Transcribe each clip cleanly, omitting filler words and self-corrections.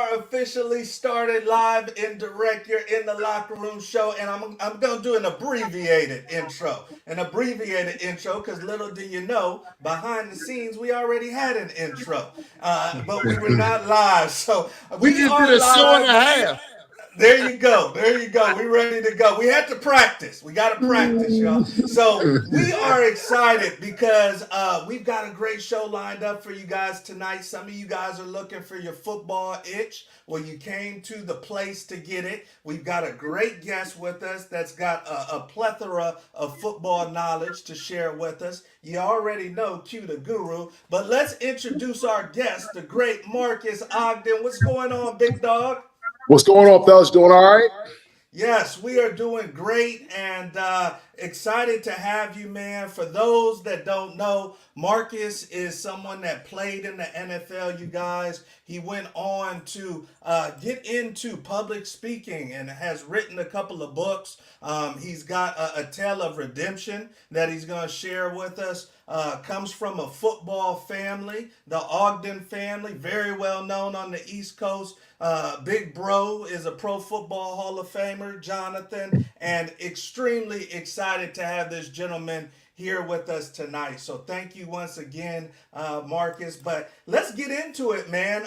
are officially started live and direct. You're in the locker room show, and I'm gonna do an abbreviated intro. An abbreviated intro, because little do you know, behind the scenes we already had an intro, but we were not live. So We we just did are a show and a live. half. There you go. There you go. We ready to go. We had to practice. We got to practice, y'all. So we are excited because we've got a great show lined up for you guys tonight. Some of you guys are looking for your football itch. Well, you came to the place to get it. We've got a great guest with us that's got a plethora of football knowledge to share with us. You already know Q the Guru, but let's introduce our guest, the great Marques Ogden. What's going on, big dog? What's going on, fellas? Doing all right? Yes, we are doing great and excited to have you, man. For those that don't know, Marques is someone that played in the NFL, you guys. He went on to get into public speaking and has written a couple of books. He's got a tale of redemption that he's going to share with us. Comes from a football family, the Ogden family, very well known on the East Coast. Big Bro is a Pro Football Hall of Famer, Johnathan, and extremely excited to have this gentleman here with us tonight. So thank you once again, Marques. But let's get into it, man.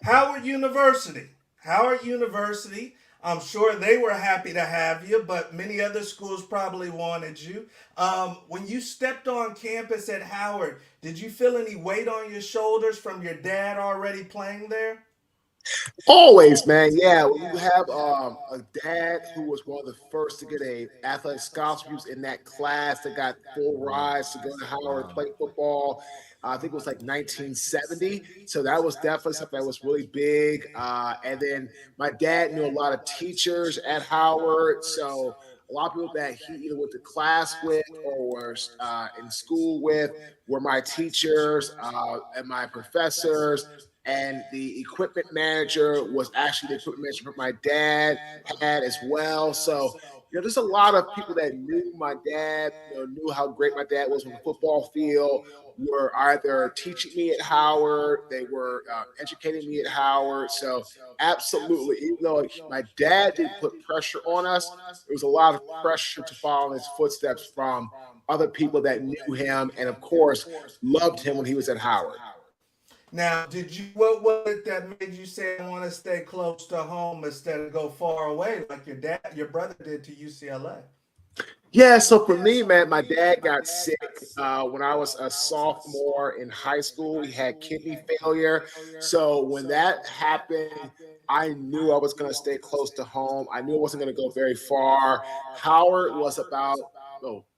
Howard University. Howard University. I'm sure they were happy to have you, but many other schools probably wanted you. When you stepped on campus at Howard, did you feel any weight on your shoulders from your dad already playing there? Always, man. Yeah, when you have a dad who was one of the first to get a athletic scholarship, he was in that class that got full rides to go to Howard, play football. I think it was like 1970. So that was definitely something that was really big. And then my dad knew a lot of teachers at Howard. So a lot of people that he either went to class with or was in school with were my teachers and my professors, and the equipment manager was actually the equipment manager that my dad had as well. So, there's a lot of people that knew my dad, knew how great my dad was on the football field, were either teaching me at Howard, they were educating me at Howard. So, absolutely, even though my dad didn't put pressure on us, there was a lot of pressure to follow in his footsteps from other people that knew him and, of course, loved him when he was at Howard. Now, what was it that made you say I want to stay close to home instead of go far away like your brother did to UCLA? Yeah, so for me, man, my dad got sick when I was a sophomore in high school. He had kidney failure. So when that happened, I knew I was going to stay close to home. I knew I wasn't going to go very far. Howard was about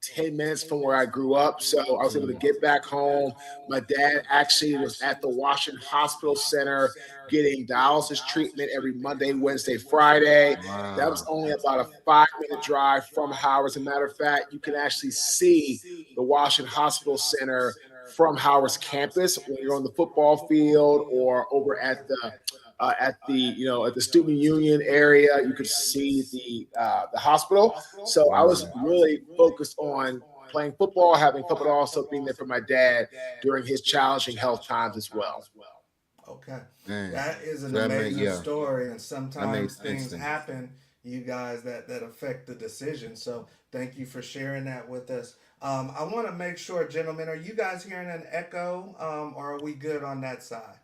10 minutes from where I grew up. So I was able to get back home. My dad actually was at the Washington Hospital Center getting dialysis treatment every Monday, Wednesday, Friday. That was Wow. only about a 5-minute drive from Howard. As a matter of fact, you can actually see the Washington Hospital Center from Howard's campus when you're on the football field or over at the student union area. You could see the hospital. So I was really focused on playing football, having fun, but also being there for my dad during his challenging health times as well. Okay. Man. That is So an that made amazing yeah, story, and that sometimes makes sense things then. happen, you guys, that affect the decision. So thank you for sharing that with us. I want to make sure, gentlemen, are you guys hearing an echo, or are we good on that side?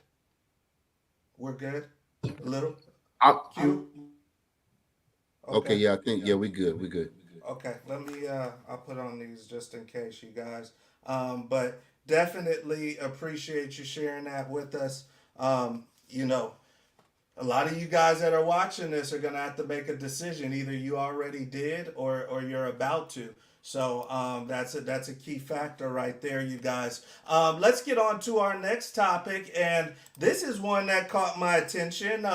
We're good? A little? I'm, Q? Okay, Okay. yeah, I think yeah, we good. We good. Okay, let me. I'll put on these just in case, you guys. But definitely appreciate you sharing that with us. You know, a lot of you guys that are watching this are gonna have to make a decision. Either you already did, or you're about to. So that's a key factor right there, you guys. Let's get on to our next topic, and this is one that caught my attention.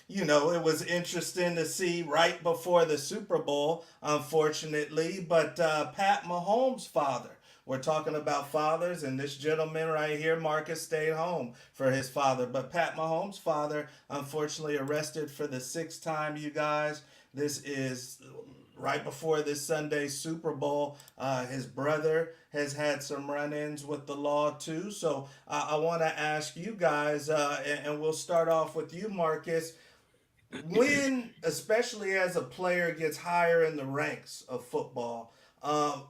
It was interesting to see right before the Super Bowl, unfortunately, but Pat Mahomes' father. We're talking about fathers, and this gentleman right here, Marcus, stayed home for his father. But Pat Mahomes' father, unfortunately, arrested for the sixth time, you guys. This is right before this Sunday's Super Bowl. His brother has had some run-ins with the law too. So I want to ask you guys, and we'll start off with you, Marcus. When, especially as a player gets higher in the ranks of football,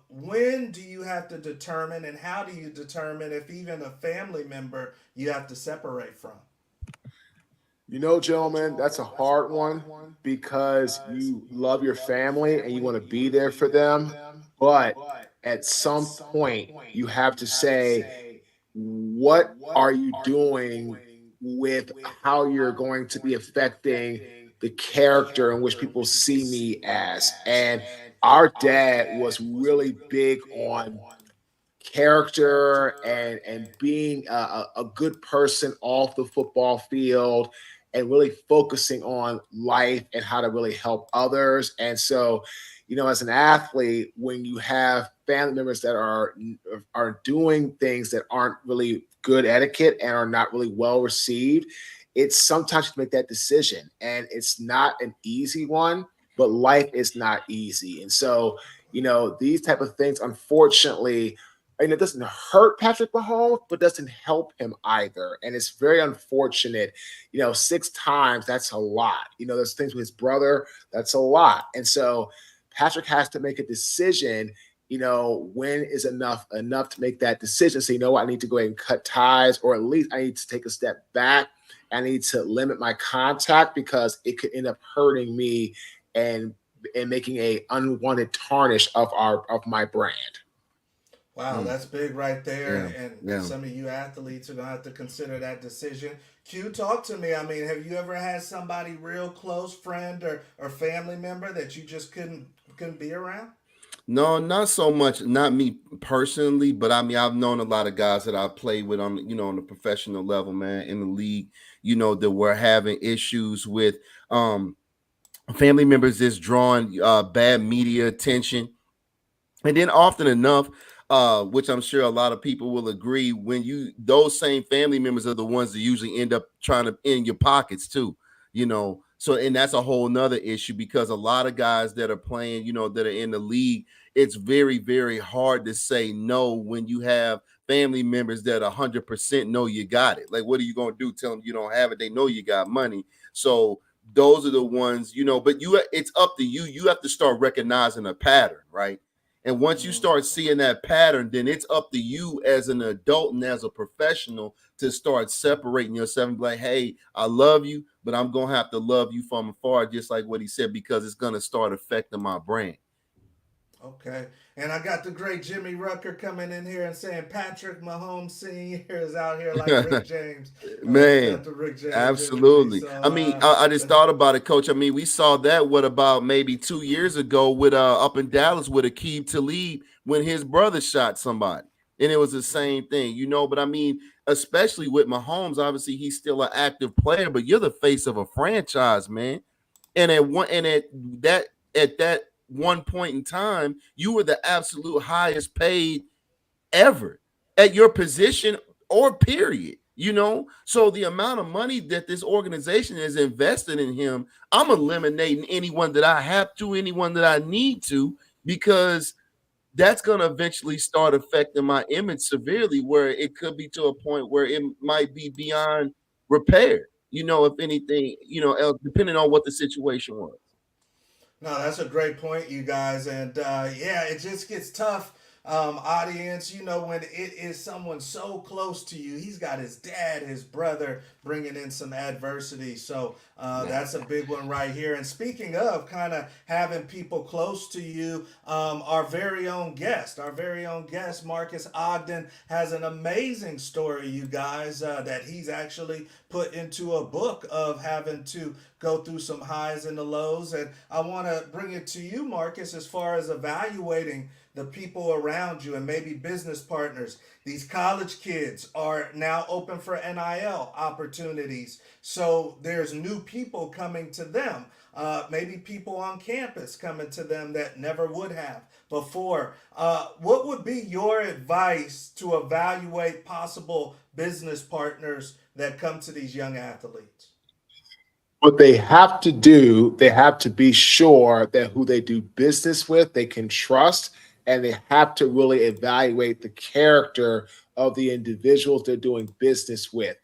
when do you have to determine, and how do you determine if even a family member you have to separate from? Gentlemen, that's a hard one because you love your family and you want to be there for them. But at some point, you have to say, what are you doing with how you're going to be affecting the character in which people see me as? And our dad was really big on character and being a good person off the football field and really focusing on life and how to really help others. And so, as an athlete, when you have family members that are doing things that aren't really good etiquette and are not really well received, it's sometimes to make that decision. And it's not an easy one, but life is not easy. And so, these type of things, unfortunately, and it doesn't hurt Patrick Mahomes, but doesn't help him either. And it's very unfortunate. 6 times, that's a lot. There's things with his brother, that's a lot. And so Patrick has to make a decision, when is enough to make that decision. So, what, I need to go ahead and cut ties, or at least I need to take a step back. I need to limit my contact because it could end up hurting me and making a unwanted tarnish of my brand. Wow, Mm, that's big right there. yeah, And yeah. some of you athletes are going to have to consider that decision. Q, talk to me. I mean, have you ever had somebody real close, friend or family member that you just couldn't be around? No, not so much. Not me personally, but I mean, I've known a lot of guys that I played with on the professional level, man, in the league. That were having issues with um family members just drawing bad media attention. And then often enough, which I'm sure a lot of people will agree, when those same family members are the ones that usually end up trying to in your pockets too. So, and that's a whole nother issue because a lot of guys that are playing, that are in the league, it's very, very hard to say no when you have family members that 100% know you got it. Like, what are you going to do? Tell them you don't have it. They know you got money. So those are the ones, but it's up to you. You have to start recognizing a pattern, right? And once you Mm. start seeing that pattern, then it's up to you as an adult and as a professional to start separating yourself and be like, hey, I love you, but I'm going to have to love you from afar, just like what he said, because it's going to start affecting my brand. Okay. And I got the great Jimmy Rucker coming in here and saying Patrick Mahomes Sr. is out here like Rick James. He's got Man, the Rick James energy. absolutely. So, I mean, I just thought about it, Coach. I mean, we saw that what about maybe 2 years ago with up in Dallas with Akeem Talib when his brother shot somebody, and it was the same thing. But I mean, especially with Mahomes, obviously he's still an active player, but you're the face of a franchise, man. And at that one point in time, you were the absolute highest paid ever at your position or period. So the amount of money that this organization has invested in him, I'm eliminating anyone that I have to, anyone that I need to, because that's going to eventually start affecting my image severely, where it could be to a point where it might be beyond repair, if anything, else, depending on what the situation was. no, that's a great point, you guys. And yeah, it just gets tough, audience. When it is someone so close to you, he's got his dad, his brother bringing in some adversity. So Yeah. that's a big one right here. And speaking of kind of having people close to you, our very own guest, Marques Ogden, has an amazing story, you guys, that he's actually put into a book of having to go through some highs and the lows. And I want to bring it to you, Marcus, as far as evaluating the people around you and maybe business partners. These college kids are now open for NIL opportunities. So there's new people coming to them. Maybe people on campus coming to them that never would have before. What would be your advice to evaluate possible business partners that come to these young athletes? What they have to do, they have to be sure that who they do business with, they can trust, and they have to really evaluate the character of the individuals they're doing business with.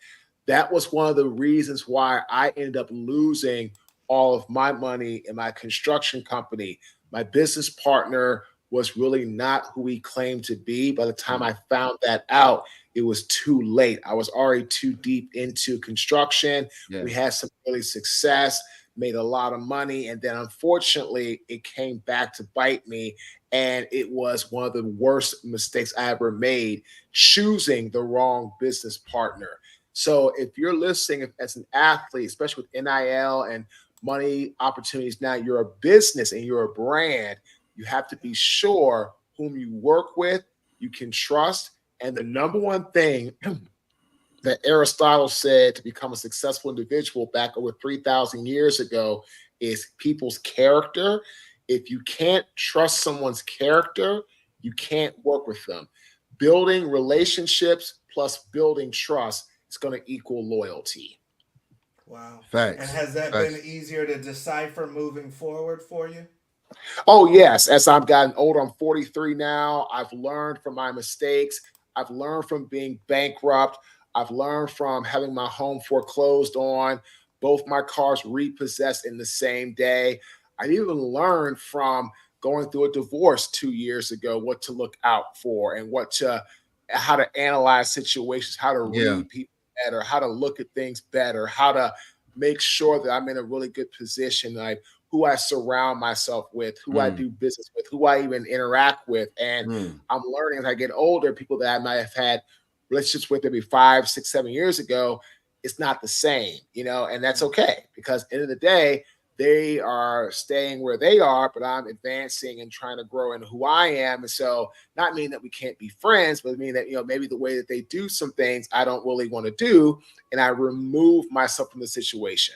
That was one of the reasons why I ended up losing all of my money in my construction company. My business partner was really not who he claimed to be. By the time Mm. I found that out, it was too late. I was already too deep into construction. Yeah. We had some early success, made a lot of money, and then unfortunately, it came back to bite me. And it was one of the worst mistakes I ever made, choosing the wrong business partner. So if you're listening as an athlete, especially with NIL and money opportunities, now you're a business and you're a brand, you have to be sure whom you work with, you can trust. And the number one thing that Aristotle said to become a successful individual back over 3,000 years ago is people's character. If you can't trust someone's character, you can't work with them. Building relationships plus building trust is going to equal loyalty. Wow. And Facts. has that been Facts. easier to decipher moving forward for you? Oh, yes. As I've gotten older, I'm 43 now. I've learned from my mistakes. I've learned from being bankrupt. I've learned from having my home foreclosed on, both my cars repossessed in the same day. I even learned from going through a divorce 2 years ago what to look out for and how to analyze situations, how to Yeah. read people better, how to look at things better, how to make sure that I'm in a really good position. Like who I surround myself with, who I Mm. do business with, who I even interact with. And Mm. I'm learning as I get older, people that I might have had relationships with maybe 5, 6, 7 years ago, it's not the same, and that's okay because at the end of the day, they are staying where they are, but I'm advancing and trying to grow in who I am. And so not mean that we can't be friends, but mean that, maybe the way that they do some things I don't really want to do. And I remove myself from the situation.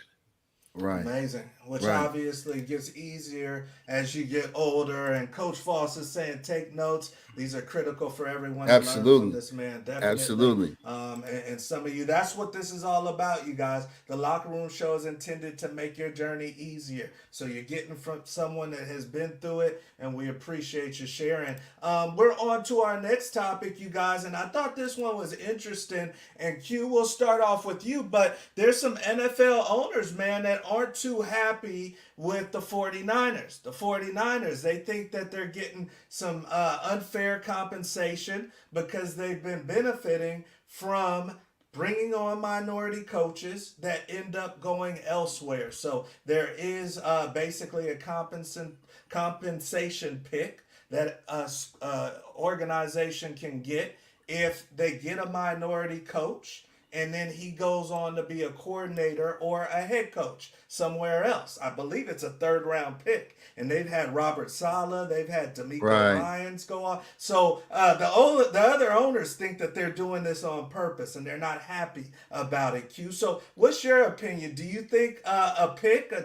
Right. Amazing. Which Right. obviously gets easier as you get older. And Coach Foss is saying, take notes. These are critical for everyone to learn from Absolutely. this man, definitely. Absolutely. And some of you, that's what this is all about, you guys. The Locker Room Show is intended to make your journey easier. So you're getting from someone that has been through it, and we appreciate you sharing. We're on to our next topic, you guys. And I thought this one was interesting. And Q, we'll start off with you. But there's some NFL owners, man, that aren't too happy with the 49ers. The 49ers, they think that they're getting some unfair compensation because they've been benefiting from bringing on minority coaches that end up going elsewhere. So there is basically a compensation pick that organization can get if they get a minority coach and then he goes on to be a coordinator or a head coach somewhere else. I believe it's a third round pick. And they've had Robert Saleh, they've had D'Amico Right. Ryans go on. So the other owners think that they're doing this on purpose and they're not happy about it. Q. So what's your opinion? Do you think a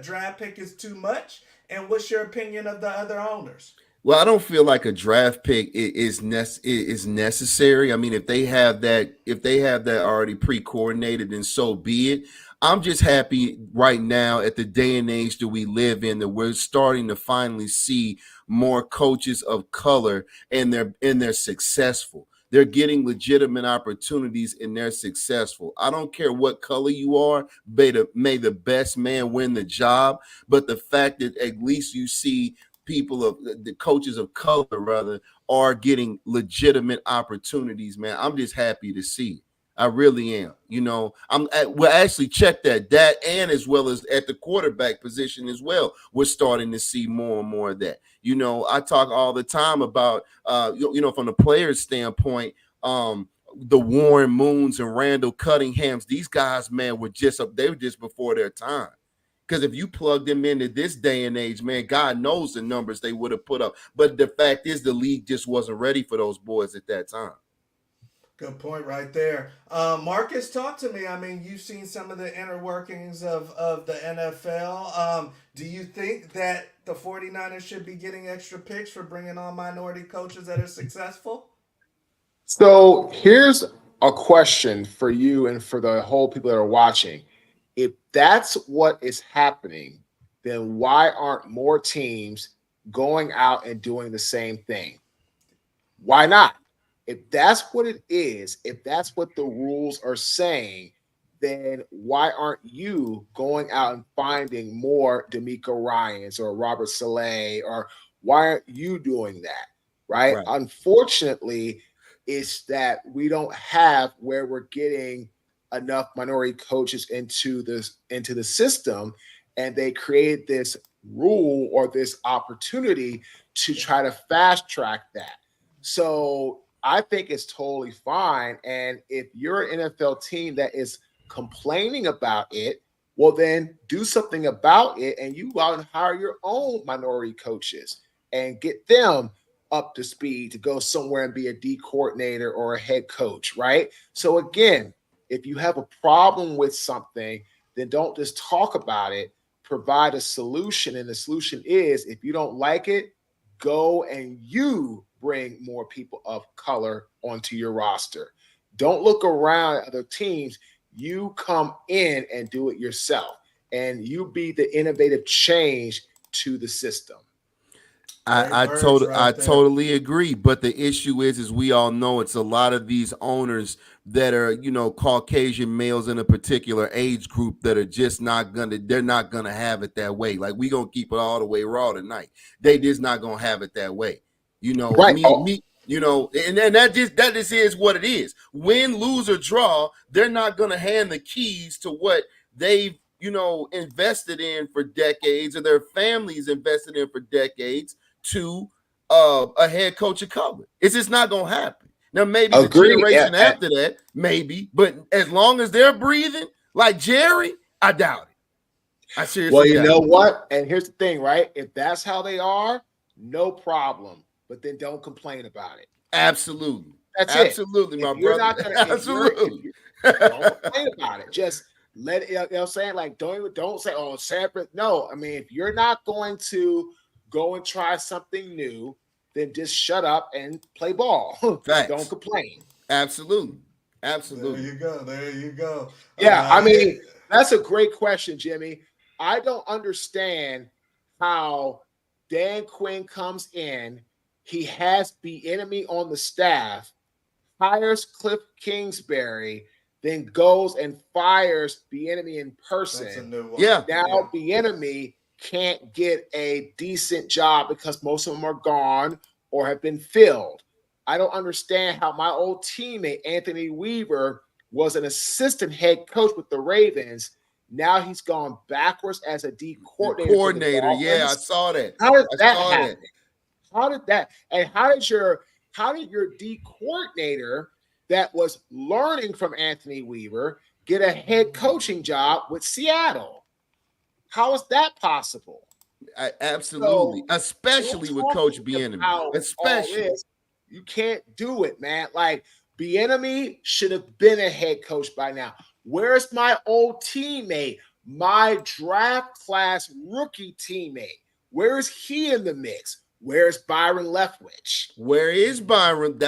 draft pick, is too much? And what's your opinion of the other owners? Well, I don't feel like a draft pick is necessary. I mean, if they have that already pre-coordinated, then so be it. I'm just happy right now at the day and age that we live in that we're starting to finally see more coaches of color and they're successful. They're getting legitimate opportunities and they're successful. I don't care what color you are, may the best man win the job. But the fact that at least you see people of the coaches of color rather are getting legitimate opportunities, man, I'm just happy to see. I really am. We'll actually check that and as well as at the quarterback position as well. We're starting to see more and more of that. I talk all the time about from the players standpoint, the Warren Moons and Randall Cunninghams, these guys, man, they were just before their time. Because if you plug them into this day and age, man, God knows the numbers they would have put up. But the fact is, the league just wasn't ready for those boys at that time. Good point right there. Marcus, talk to me. I mean, you've seen some of the inner workings of the NFL. Do you think that the 49ers should be getting extra picks for bringing on minority coaches that are successful? So here's a question for you and for the whole people that are watching. If that's what is happening, then why aren't more teams going out and doing the same thing? Why not? If that's what it is, if that's what the rules are saying, then why aren't you going out and finding more D'Amico Ryans or Robert Saleh, or why aren't you doing that? Right? Right. Unfortunately, it's that we don't have where we're getting enough minority coaches into the system, and they created this rule or this opportunity to try to fast track that. So I think it's totally fine. And if you're an NFL team that is complaining about it, well, then do something about it, and you go out and hire your own minority coaches and get them up to speed to go somewhere and be a D coordinator or a head coach, right? So again, if you have a problem with something, then don't just talk about it, provide a solution. And the solution is, if you don't like it, go and you bring more people of color onto your roster. Don't look around at other teams. You come in and do it yourself, and you be the innovative change to the system. I totally agree. But the issue is we all know it's a lot of these owners that are, Caucasian males in a particular age group that are just they're not gonna have it that way. Like, we gonna keep it all the way raw tonight. They just not gonna have it that way. Right. And that just is what it is. Win, lose, or draw, they're not gonna hand the keys to what they've invested in for decades, or their families invested in for decades, to a head coach of color. It's just not gonna happen. Now, maybe the generation after that, maybe, but as long as they're breathing like Jerry, I doubt it. I seriously Well, you doubt know it. what? And here's the thing, right? If that's how they are, no problem. But then don't complain about it. Absolutely. That's absolutely, it. my If you're brother. not gonna, Absolutely. don't complain about it. Just let it, you know what I'm saying? Like, don't say, oh, separate. No, I mean, if you're not going to go and try something new, then just shut up and play ball. Don't complain. Absolutely. There you go. There you go. Yeah, I mean, that's a great question, Jimmy. I don't understand how Dan Quinn comes in. He has Bieniemy on the staff, hires Cliff Kingsbury, then goes and fires Bieniemy in person. That's a new one. Yeah. Now Bieniemy can't get a decent job because most of them are gone or have been filled. I don't understand how my old teammate Anthony Weaver was an assistant head coach with the Ravens. Now he's gone backwards as a D coordinator. Yeah, I saw that. How did that happen? How did that? And how did your D coordinator that was learning from Anthony Weaver get a head coaching job with Seattle? How is that possible? Absolutely, so, especially with Coach Bieniemy. Especially, you can't do it, man. Like, Bieniemy should have been a head coach by now. Where's my old teammate, my draft class rookie teammate? Where is he in the mix? Where's Byron Leftwich? Where is Byron?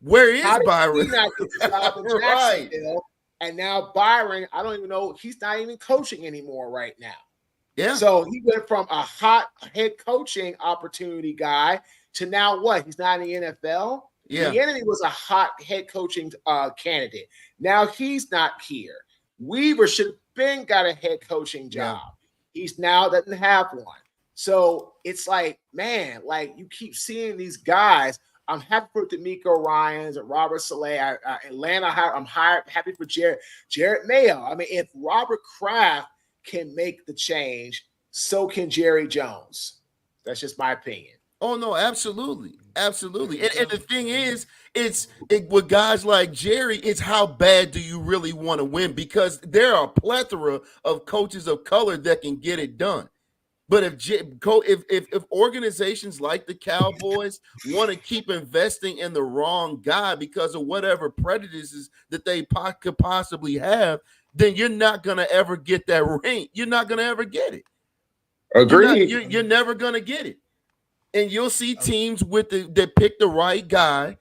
Where is Byron? He not get the job in Jacksonville? Right. And now Byron, I don't even know. He's not even coaching anymore right now. Yeah. So he went from a hot head coaching opportunity guy to now what? He's not in the NFL. Yeah. The enemy was a hot head coaching candidate. Now he's not here. Weaver should have been got a head coaching job. Yeah. He's now doesn't have one. So it's like, man, like, you keep seeing these guys. I'm happy for D'Amico Ryans and Robert Saleh. Atlanta, I'm happy for Jarrett Mayo. I mean, if Robert Kraft can make the change, so can Jerry Jones. That's just my opinion. Oh, no, absolutely. Absolutely. And the thing is, with guys like Jerry, it's how bad do you really want to win? Because there are a plethora of coaches of color that can get it done. But if organizations like the Cowboys want to keep investing in the wrong guy because of whatever prejudices that they could possibly have, then you're not going to ever get that ring. You're not going to ever get it. Agreed. You're never going to get it. And you'll see teams that pick the right guy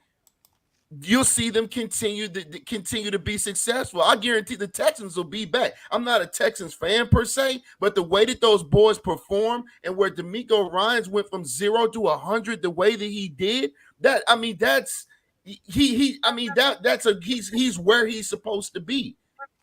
you'll see them continue to be successful. I guarantee the Texans will be back. I'm not a Texans fan per se, but the way that those boys perform and where D'Amico Ryans went from 0 to 100 the way that he did, that I mean that's he I mean that's a he's where he's supposed to be.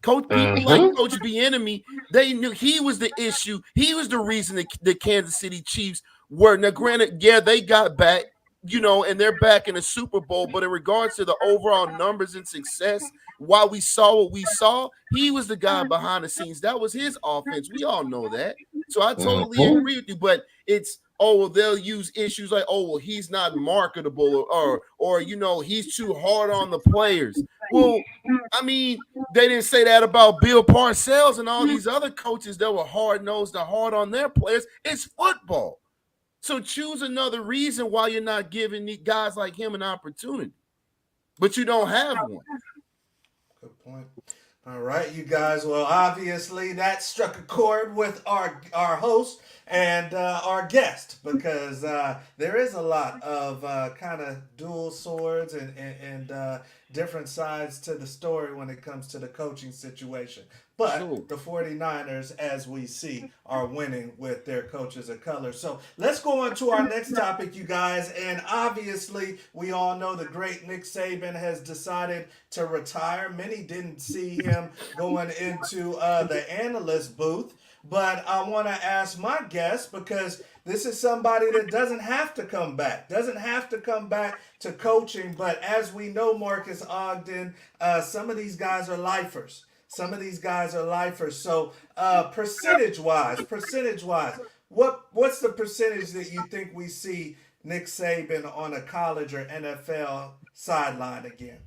Coach people like Coach Bieniemy, they knew he was the issue. He was the reason that the Kansas City Chiefs were. Now, granted, yeah, they got back, and they're back in the Super Bowl. But in regards to the overall numbers and success, while we saw what we saw, he was the guy behind the scenes. That was his offense. We all know that. So I totally agree with you. But it's they'll use issues like, he's not marketable or he's too hard on the players. Well, I mean, they didn't say that about Bill Parcells and all these other coaches that were hard-nosed and hard on their players. It's football. So choose another reason why you're not giving guys like him an opportunity. But you don't have one. Good point. All right, you guys. Well, obviously that struck a chord with our host and our guest, because there is a lot of kind of dual swords and different sides to the story when it comes to the coaching situation. But the 49ers, as we see, are winning with their coaches of color. So let's go on to our next topic, you guys. And obviously, we all know the great Nick Saban has decided to retire. Many didn't see him going into the analyst booth. But I want to ask my guest, because this is somebody that doesn't have to come back to coaching. But as we know, Marques Ogden, some of these guys are lifers. So percentage-wise, what's the percentage that you think we see Nick Saban on a college or NFL sideline again?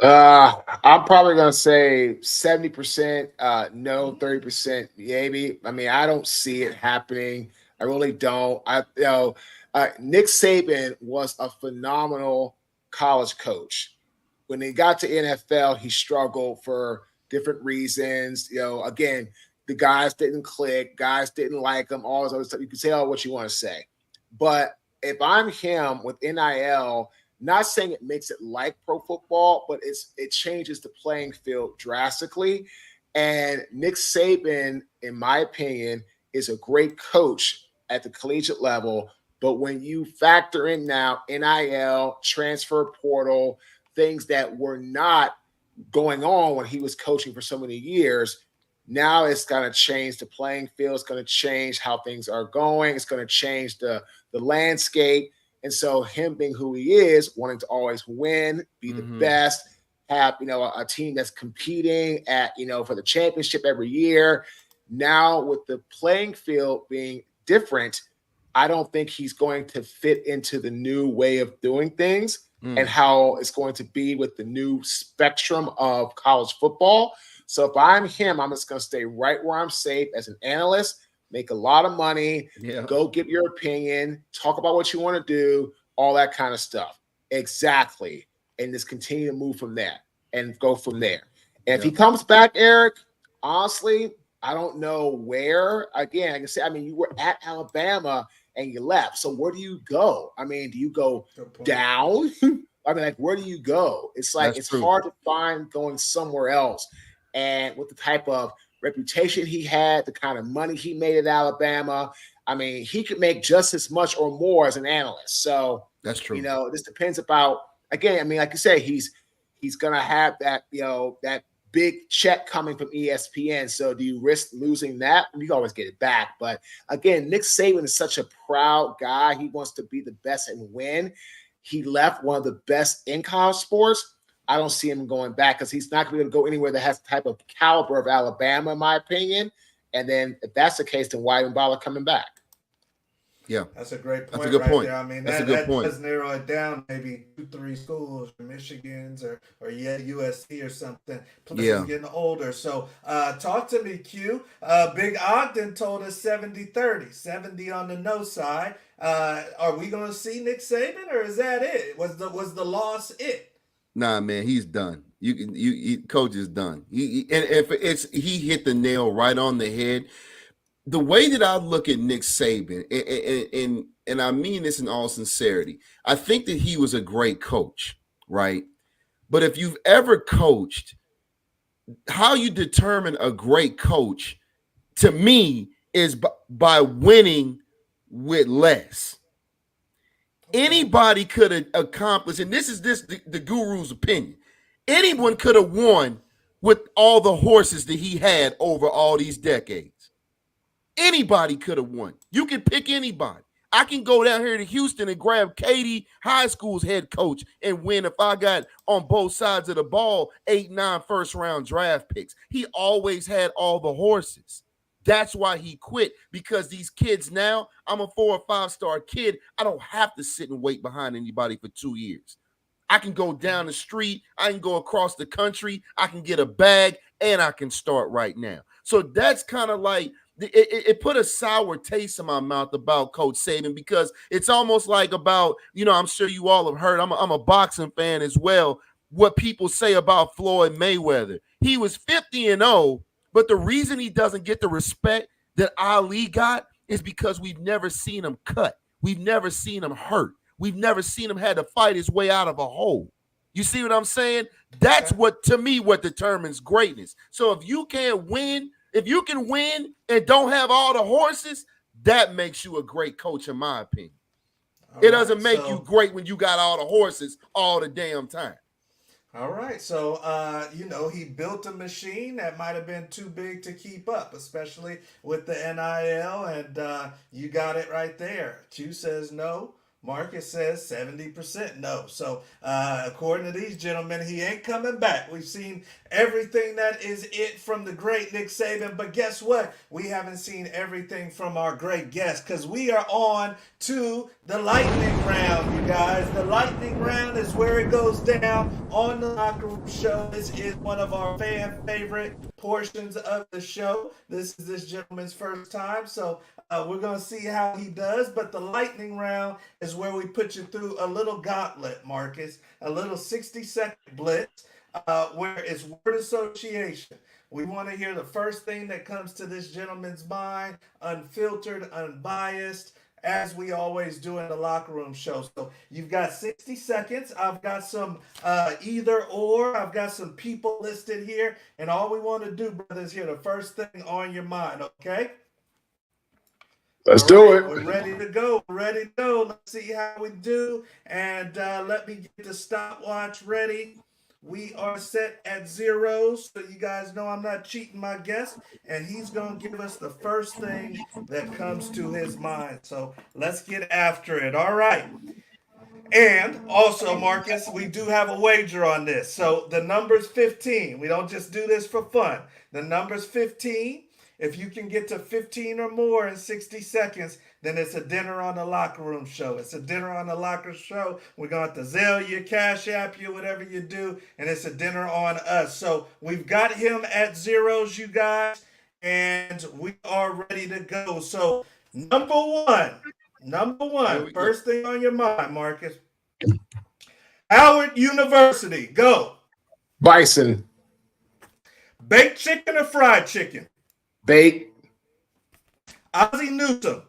I'm probably gonna say 70% no, 30% maybe. I mean, I don't see it happening. I really don't. Nick Saban was a phenomenal college coach. When he got to NFL, he struggled for different reasons. Again, the guys didn't click, guys didn't like him, all this other stuff. You can say all what you want to say. But if I'm him with NIL, not saying it makes it like pro football, but it changes the playing field drastically. And Nick Saban, in my opinion, is a great coach at the collegiate level. But when you factor in now NIL, transfer portal, things that were not going on when he was coaching for so many years, now it's going to change the playing field. It's going to change how things are going. It's going to change the landscape. And so him being who he is, wanting to always win, be the best, have, a team that's competing at, for the championship every year. Now with the playing field being different, I don't think he's going to fit into the new way of doing things and how it's going to be with the new spectrum of college football. So if I'm him, I'm just going to stay right where I'm safe as an analyst, make a lot of money, go give your opinion, talk about what you want to do, all that kind of stuff. Exactly. And just continue to move from there and go from there. And if he comes back, Eric, honestly, I don't know where. Again, I can say, you were at Alabama and you left. So where do you go? Do you go down? Where do you go? It's like, it's hard to find going somewhere else. And with the type of reputation he had, the kind of money he made at Alabama, he could make just as much or more as an analyst. So that's true. This depends about, again, like you say, he's going to have that, that big check coming from ESPN. So do you risk losing that? You always get it back. But again, Nick Saban is such a proud guy. He wants to be the best and win. He left one of the best in college sports. I don't see him going back because he's not going to be able to go anywhere that has the type of caliber of Alabama, in my opinion. And then if that's the case, then why even bother coming back? Yeah, that's a great point. That's a good point. There. That's a good point. Does narrow it down, maybe 2-3 schools, Michigan's or USC or something. Plus getting older. So talk to me, Q. Big Ogden told us 70-30, 70 on the no side. Are we going to see Nick Saban, or is that it? Was the loss it? Nah, man, he's done. Coach is done. He hit the nail right on the head. The way that I look at Nick Saban, and I mean this in all sincerity, I think that he was a great coach, right? But if you've ever coached, how you determine a great coach, to me, is by winning with less. Anybody could have accomplished, and this is the guru's opinion. Anyone could have won with all the horses that he had over all these decades. Anybody could have won. You can pick anybody. I can go down here to Houston and grab Katy High School's head coach and win if I got on both sides of the ball 8, 9 first-round draft picks. He always had all the horses. That's why he quit, because these kids now, I'm a 4 or 5-star kid. I don't have to sit and wait behind anybody for 2 years. I can go down the street. I can go across the country. I can get a bag, and I can start right now. So that's kind of like, it put a sour taste in my mouth about Coach Saban, because it's almost like about, I'm sure you all have heard, I'm a boxing fan as well, what people say about Floyd Mayweather. He was 50-0, but the reason he doesn't get the respect that Ali got is because we've never seen him cut. We've never seen him hurt. We've never seen him had to fight his way out of a hole. You see what I'm saying? That's what, to me, what determines greatness. So if you can win and don't have all the horses, that makes you a great coach, in my opinion. It doesn't make you great when you got all the horses all the damn time. All right, so, he built a machine that might have been too big to keep up, especially with the NIL, and you got it right there. Q says no. Marcus says 70% no. So according to these gentlemen, he ain't coming back. We've seen everything that is it from the great Nick Saban. But guess what? We haven't seen everything from our great guest, because we are on to the lightning round, you guys. The lightning round is where it goes down on the Locker Room Show. This is one of our fan favorite portions of the show. This is this gentleman's first time, so we're going to see how he does. But the lightning round is where we put you through a little gauntlet, Marcus, a little 60-second blitz where it's word association. We want to hear the first thing that comes to this gentleman's mind, unfiltered, unbiased, as we always do in the Locker Room Show. So you've got 60 seconds. I've got some either or. I've got some people listed here. And all we want to do, brother, is hear the first thing on your mind, okay? Let's do it. We're ready to go. Let's see how we do. And let me get the stopwatch ready. We are set at 0, so you guys know I'm not cheating my guest, and he's going to give us the first thing that comes to his mind. So let's get after it. All right. And also, Marcus, we do have a wager on this. So the number's 15. We don't just do this for fun. The number's 15. If you can get to 15 or more in 60 seconds, then it's a dinner on the Locker Room Show. It's a dinner on the Locker Show. We're going to Zelle you, Cash App you, whatever you do, and it's a dinner on us. So we've got him at 0s, you guys, and we are ready to go. So number one, first thing on your mind, Marcus. Howard University, go. Bison. Baked chicken or fried chicken? Bake. Ozzie Newsome.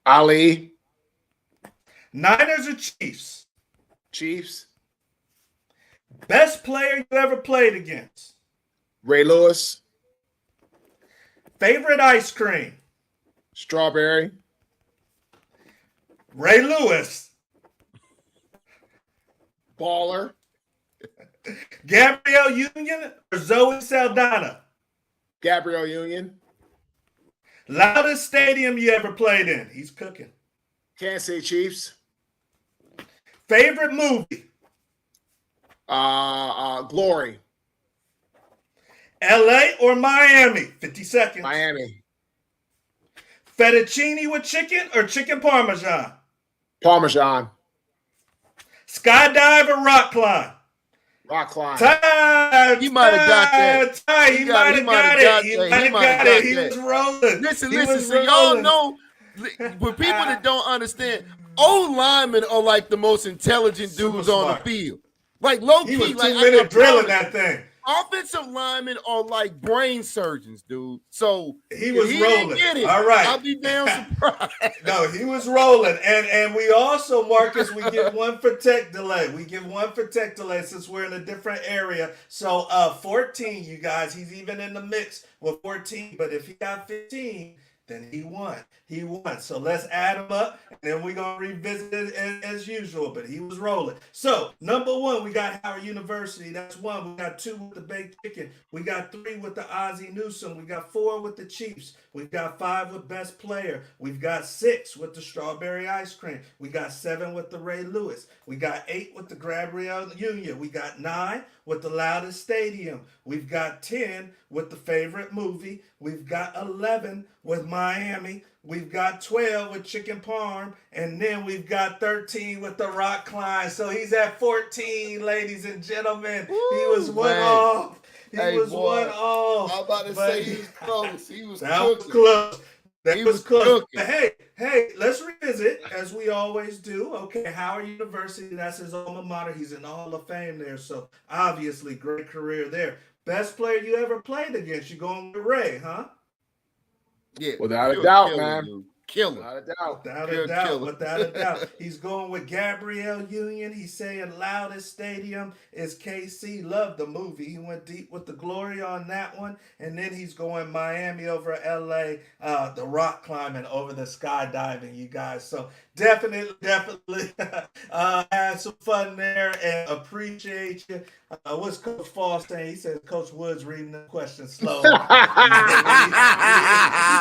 Ali. Niners or Chiefs? Chiefs. Best player you ever played against? Ray Lewis. Favorite ice cream? Strawberry. Ray Lewis. Baller. Gabrielle Union or Zoe Saldana? Gabrielle Union. Loudest stadium you ever played in? He's cooking. Kansas City Chiefs. Favorite movie? Glory. LA or Miami? 50 seconds. Miami. Fettuccine with chicken or chicken parmesan? Parmesan. Skydive or rock climb? Rock climb. Time. He might have got that. He might have got it. He was rolling. Listen. So y'all know, for people that don't understand, old linemen are like the most intelligent dudes on the field. Like low key, he was 2 like minutes drilling that thing. offensive linemen are like brain surgeons, dude. So he if was he rolling. didn't get it, All right. I'll be damn surprised. No, he was rolling. And we also, Marcus, we give one for tech delay. We give one for tech delay since we're in a different area. So 14, you guys, he's even in the mix with 14. But if he got 15, then he won. He won. So let's add him up, and then we're going to revisit it as usual. But he was rolling. So, number 1, we got Howard University. That's 1. We got 2 with the baked chicken. We got 3 with the Ozzie Newsome. We got 4 with the Chiefs. We've got 5 with best player. We've got 6 with the strawberry ice cream. We got 7 with the Ray Lewis. We got 8 with the Gabrielle Union. We got 9 with the loudest stadium. We've got 10 with the favorite movie. We've got 11 with Miami. We've got 12 with Chicken Parm. And then we've got 13 with the Rock Climb. So he's at 14, ladies and gentlemen. Woo, he was one man. off. He Hey, was boy, one off. I'm about to say he was close. He was that was cooking. close. That He was was close. cooking. But hey, let's revisit as we always do. Okay, Howard University, that's his alma mater. He's in the Hall of Fame there. So obviously, great career there. Best player you ever played against? You going with Ray, huh? Yeah, Without a doubt, killer, man. dude. Killer. Without a doubt. Without Good a doubt, killer. without a doubt. He's going with Gabrielle Union. He's saying loudest stadium is KC. Loved the movie. He went deep with the glory on that one. And then he's going Miami over LA, the rock climbing over the skydiving, you guys. So definitely had some fun there and appreciate you. What's Coach Fall saying? He says Coach Woods reading the question slow. He's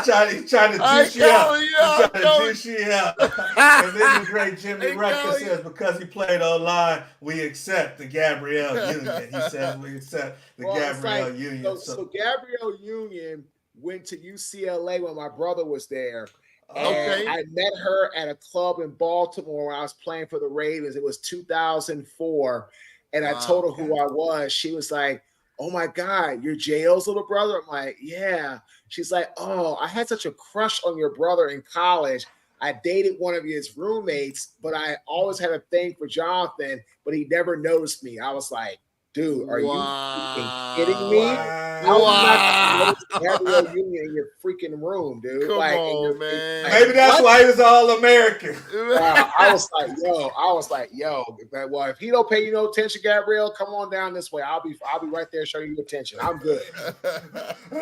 trying to juice you up. He's trying to juice you up. And then the great Jimmy Rucker says because he played online, we accept the Gabrielle Union. He says we accept the Gabrielle Union. So Gabrielle Union went to UCLA when my brother was there. And Okay. I met her at a club in Baltimore when I was playing for the Ravens. It was 2004. And I told her who I was. She was like, oh my God, you're JL's little brother? I'm like, yeah. She's like, oh, I had such a crush on your brother in college. I dated one of his roommates, but I always had a thing for Johnathan, but he never noticed me. I was like, dude, are you freaking kidding me? How not Gabrielle Union in your freaking room, dude? Come like, on, man. Maybe that's why he was All-American. I was like, yo. Well, if he don't pay you no attention, Gabrielle, come on down this way. I'll be right there showing you attention. I'm good.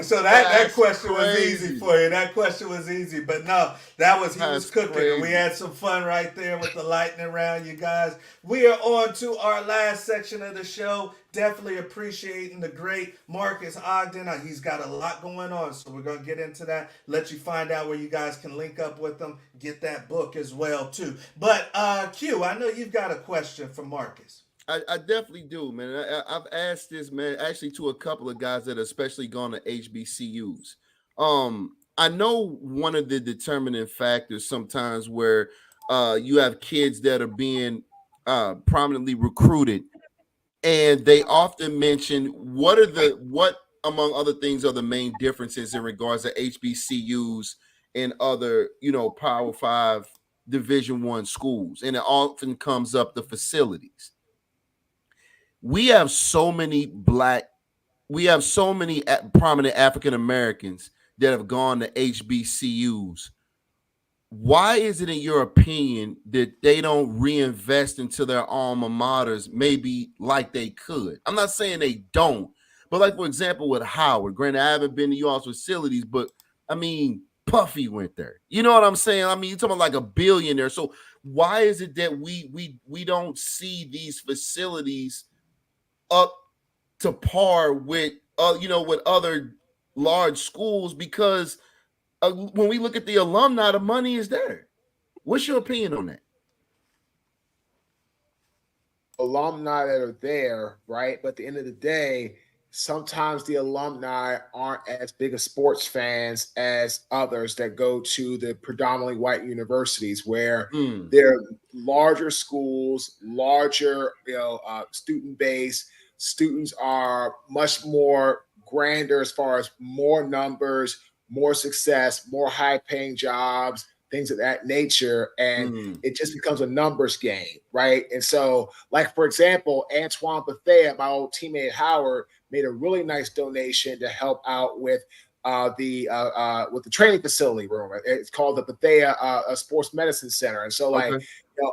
So that question was easy for you. That question was easy, but no, he was cooking. Crazy. And we had some fun right there with the lightning round, you guys. We are on to our last section of the show. Definitely appreciating the great Marques Ogden. He's got a lot going on, so we're going to get into that. Let you find out where you guys can link up with him. Get that book as well, too. But, Q, I know you've got a question for Marques. I definitely do, man. I've asked this, man, actually to a couple of guys that have especially gone to HBCUs. I know one of the determining factors sometimes where you have kids that are being prominently recruited, and they often mention what among other things are the main differences in regards to HBCUs and other, Power 5 Division I schools, and it often comes up the facilities. We have so many prominent African Americans that have gone to HBCUs. Why is it, in your opinion, that they don't reinvest into their alma maters maybe like they could? I'm not saying they don't, but like, for example, with Howard, granted, I haven't been to y'all's facilities, but I mean, Puffy went there. You know what I'm saying? I mean, you're talking about like a billionaire. So why is it that we don't see these facilities up to par with with other large schools? Because when we look at the alumni, the money is there. What's your opinion on that? Alumni that are there, right? But at the end of the day, sometimes the alumni aren't as big of sports fans as others that go to the predominantly white universities, where they're larger schools, larger student base. Students are much more grander as far as more numbers, more success, more high-paying jobs, things of that nature, and it just becomes a numbers game, right? And so, like, for example, Antoine Bethea, my old teammate Howard, made a really nice donation to help out with the training facility room. It's called the Bethea Sports Medicine Center, and so like Okay.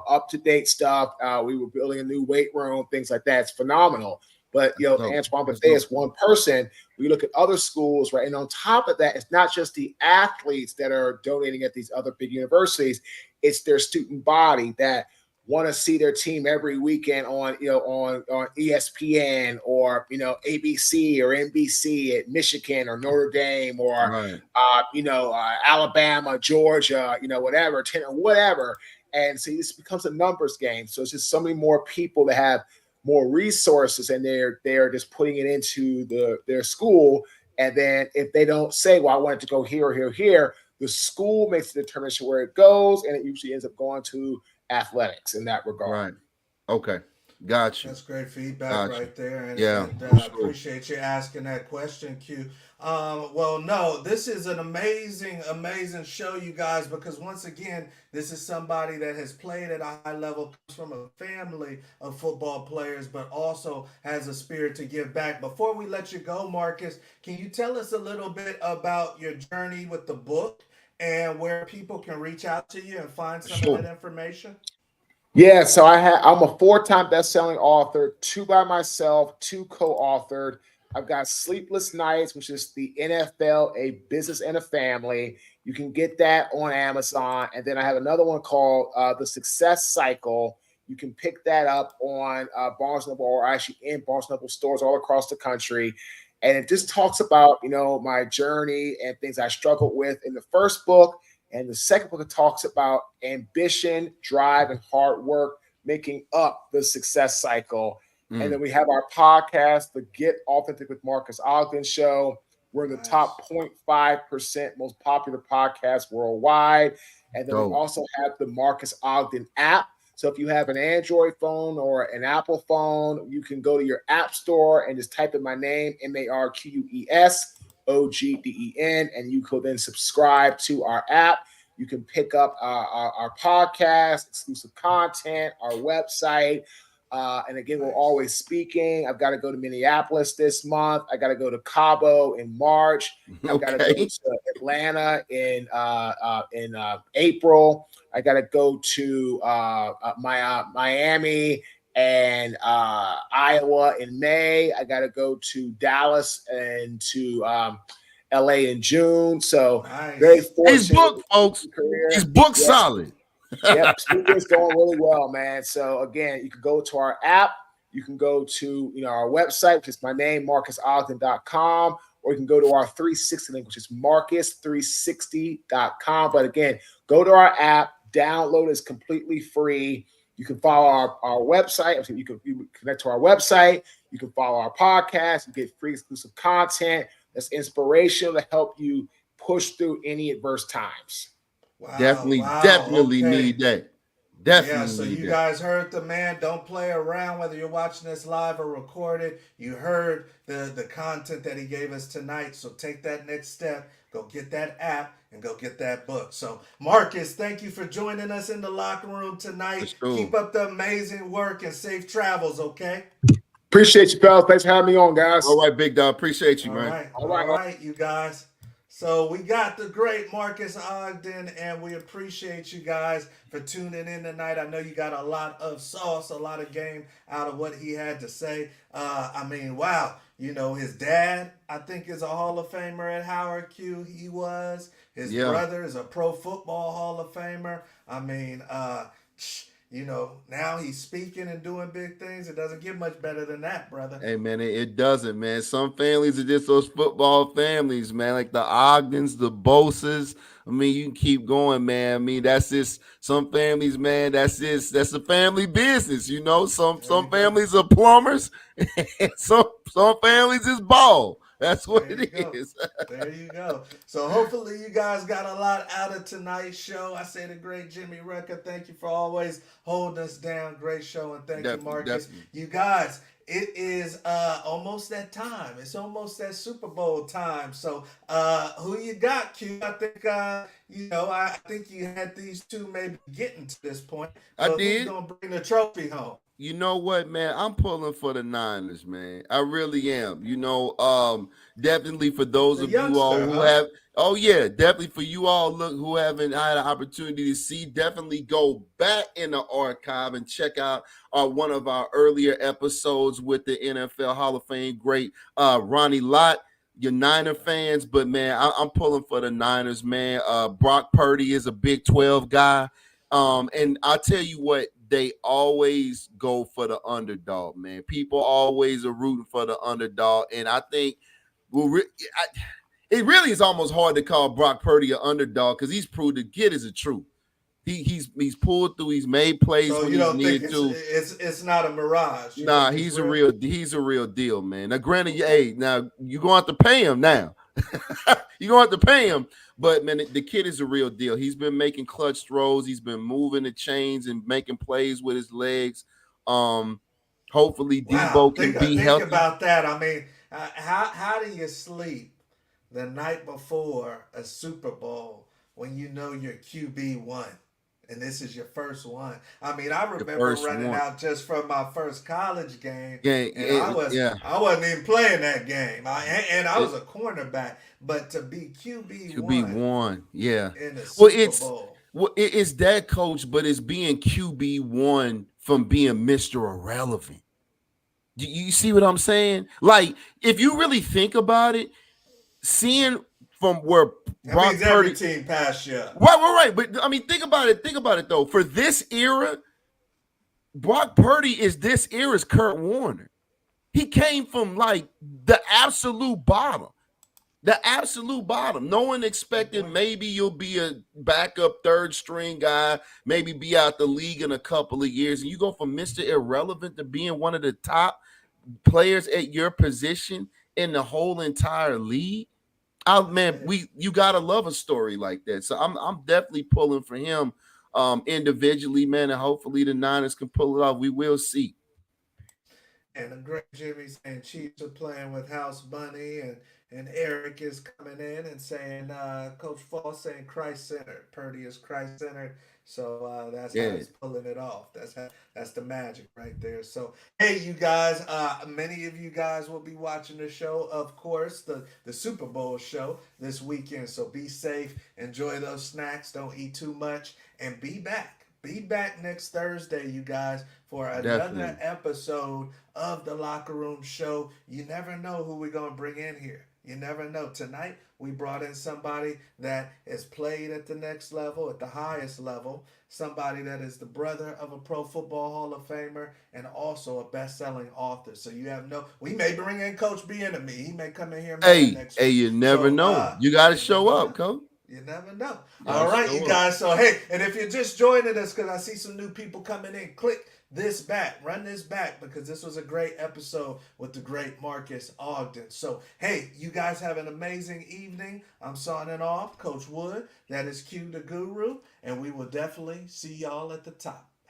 up to date stuff. We were building a new weight room, things like that. It's phenomenal. But Dope. Antoine That's Bethea dope. is one person. We look at other schools, right? And on top of that, it's not just the athletes that are donating at these other big universities, it's their student body that want to see their team every weekend on on ESPN or ABC or NBC at Michigan or Notre Dame or Right. Alabama, Georgia, whatever, whatever. And so this becomes a numbers game. So it's just so many more people that have more resources, and they're just putting it into their school. And then if they don't say, well, I want it to go here or here or here, the school makes the determination where it goes, and it usually ends up going to athletics in that regard. Right. Okay. Got you. That's great feedback Got you. right there, Yeah, and for sure. appreciate you asking that question, Q. Well, no, this is an amazing, amazing show, you guys, because once again, this is somebody that has played at a high level, comes from a family of football players, but also has a spirit to give back. Before we let you go, Marcus, can you tell us a little bit about your journey with the book and where people can reach out to you and find some of Sure. that information? Yeah, so I'm a four-time best-selling author, two by myself, two co-authored. I've got Sleepless Nights, which is the NFL, a business and a family. You can get that on Amazon. And then I have another one called The Success Cycle. You can pick that up on Barnes Noble, or actually in Barnes Noble stores all across the country. And it just talks about, my journey and things I struggled with in the first book. And the second book, it talks about ambition, drive, and hard work making up the success cycle. And then we have our podcast, the Get Authentic with Marques Ogden show. We're in the Nice. top 0.5% most popular podcast worldwide. And then we Dope. also have the Marques Ogden app. So if you have an Android phone or an Apple phone, you can go to your app store and just type in my name, MarquesOgden, and you could then subscribe to our app. You can pick up our podcast, exclusive content, our website. And again, we're always speaking. I've got to go to Minneapolis this month. I got to go to Cabo in March. I've got to go Okay. to Atlanta in April. I got to go to Miami and Iowa in May. I got to go to Dallas and to LA in June. So very Nice. He's fortunate booked, folks. career. He's booked Yeah. solid. Yep, speaking's going really well, man. So again, you can go to our app, you can go to our website, which is my name, marquesogden.com, or you can go to our 360 link, which is marcus360.com. But again, go to our app, download it, it's completely free. You can follow our website. You can connect to our website. You can follow our podcast. You get free exclusive content that's inspirational to help you push through any adverse times. Wow, Definitely, wow. definitely Okay. need that. Yeah, Definitely so need you that. guys heard the man. Don't play around whether you're watching this live or recorded. You heard the content that he gave us tonight. So take that next step. Go get that app and go get that book. So Marcus, thank you for joining us in the locker room For tonight. sure. Keep up the amazing work and safe travels, okay? Appreciate you, fellas. Thanks for having me on, guys. All right, big dog. Appreciate you, man. All All right. right, you guys. So we got the great Marques Ogden, and we appreciate you guys for tuning in tonight. I know you got a lot of sauce, a lot of game out of what he had to say. I mean, wow. His dad, I think, is a Hall of Famer at Howard Q. He was. His Yeah. brother is a Pro Football Hall of Famer. I mean, now he's speaking and doing big things. It doesn't get much better than that, brother. Hey, man, it doesn't, man. Some families are just those football families, man, like the Ogdens, the Boses. I mean, you can keep going, man. I mean, that's just some families, man. That's a family business, Some There you go. families are plumbers, and some families is ball. That's what There you it go. is. There you go. So hopefully you guys got a lot out of tonight's show. I say the great Jimmy Rucker, thank you for always holding us down. Great show, and thank you, Marcus. Definitely. You guys, it is almost that time. It's almost that Super Bowl time. So who you got, Q? I think I think you had these two maybe getting to this point. I But who's did. gonna bring the trophy home? You know what, man? I'm pulling for the Niners, man. I really am. Definitely for those The of you all youngster, who huh? have, oh yeah, definitely for you all look who haven't had an opportunity to see, definitely go back in the archive and check out one of our earlier episodes with the NFL Hall of Fame great Ronnie Lott. Your Niner fans, but man, I'm pulling for the Niners, man. Brock Purdy is a Big 12 guy. And I'll tell you what, they always go for the underdog, man. People always are rooting for the underdog. And I think it really is almost hard to call Brock Purdy an underdog because he's proved the kid is a truth. He's pulled through, he's made plays So when you he's don't think needed it's to. it's not a mirage? You Nah, think it's he's a real? real deal, man. Now, granted, Okay. hey, now you're gonna have to pay him now. You're gonna have to pay him, but man, the kid is a real deal. He's been making clutch throws, he's been moving the chains and making plays with his legs. Um, Hopefully Wow. Debo can be Think healthy. about that. I mean, how do you sleep the night before a Super Bowl when you know your QB won? And this is your first one. I mean, I The remember first running one. out just from my first college game, Yeah, and yeah. I wasn't even playing that game. And I It was a cornerback, but to be QB should be one one. Yeah. in the Well, Super it's Bowl. it's that coach, but it's being QB1 from being Mr. Irrelevant. You see what I'm saying? Like, if you really think about it, seeing from where That means Brock every Purdy, team passed you up. right. But I mean, think about it. Think about it though. For this era, Brock Purdy is this era's Kurt Warner. He came from like the absolute bottom. The absolute bottom. No one Good expected point. maybe you'll be a backup third string guy, maybe be out the league in a couple of years. And you go from Mr. Irrelevant to being one of the top players at your position in the whole entire league. Oh man, Man. you gotta love a story like that. So I'm definitely pulling for him individually, man, and hopefully the Niners can pull it off. We will see. And the great Jimmy saying Chiefs are playing with House Bunny, and Eric is coming in and saying Coach Fall saying Christ centered. Purdy is Christ centered. So that's how Yeah, he's pulling it off. That's the magic right there. So hey, you guys, many of you guys will be watching the show, of course, the Super Bowl show this weekend. So be safe, enjoy those snacks, don't eat too much, and be back. Be back next Thursday, you guys, for another definitely. episode of the Locker Room Show. You never know who we're going to bring in here. You never know. Tonight, we brought in somebody that has played at the next level, at the highest level, somebody that is the brother of a Pro Football Hall of Famer and also a best-selling author. So you have no, we may bring in Coach B into me. He may come in here mad next Hey, week. you never So know. You gotta you show never up, know. coach. You never know. You All gotta right, you show up. guys. So, hey, and if you're just joining us, because I see some new people coming in, click this back, run this back, because this was a great episode with the great Marques Ogden. So, hey, you guys have an amazing evening. I'm signing off, Coach Wood. That is Q the Guru, and we will definitely see y'all at the top.